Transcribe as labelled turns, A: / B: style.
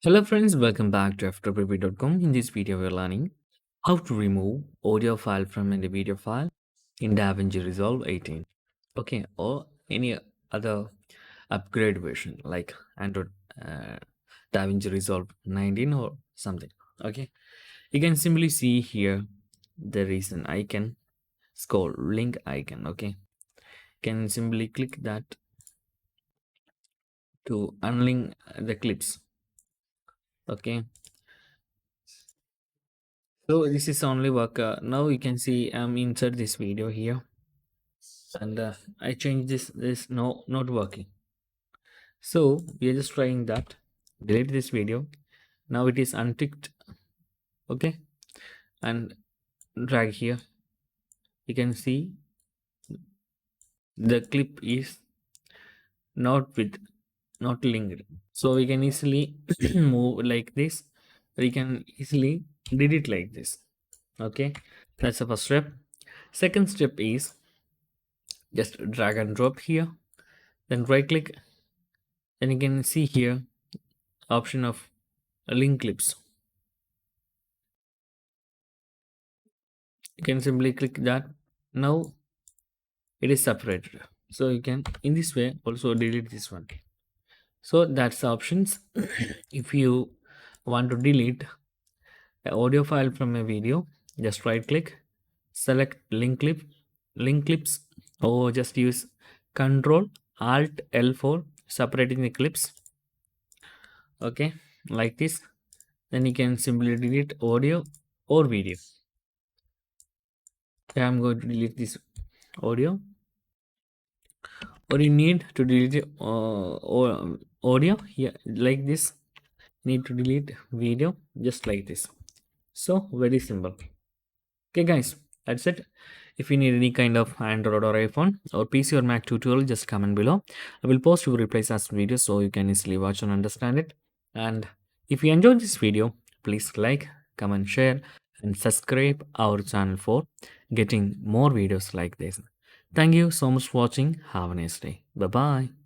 A: Hello friends, welcome back to Ftopreview.com. In this video, we're learning how to remove audio file from a video file in DaVinci Resolve 18. Okay, or any other upgrade version like Android uh, DaVinci Resolve 19 or something. Okay, you can simply see here there is an icon. It's called link icon. Okay, can simply click that to unlink the clips. Okay, so this is only work. Now you can see I'm insert this video here, and I changed this no not working. So we are just trying that. Delete this video. Now it is unticked. Okay, and drag here. You can see the clip is not linked. So we can easily move like this. We can easily delete like this. Okay, that's the first step. Second step is just drag and drop here, then right click, then you can see here option of link clips. You can simply click that. Now it is separated, so you can in this way also delete this one. So that's the options. If you want to delete the audio file from a video, just right click, select link clips, or just use Control Alt L for separating the clips. Okay, like this. Then you can simply delete audio or video. Okay, I'm going to delete this audio, or you need to delete or audio here like this. Need to delete video just like this. So very simple. Okay guys, that's it. If you need any kind of Android or iPhone or PC or Mac tutorial, just comment below. I will post your replies as videos so you can easily watch and understand it. And if you enjoyed this video, please like, comment, share, and subscribe our channel for getting more videos like this. Thank you so much for watching. Have a nice day. Bye bye.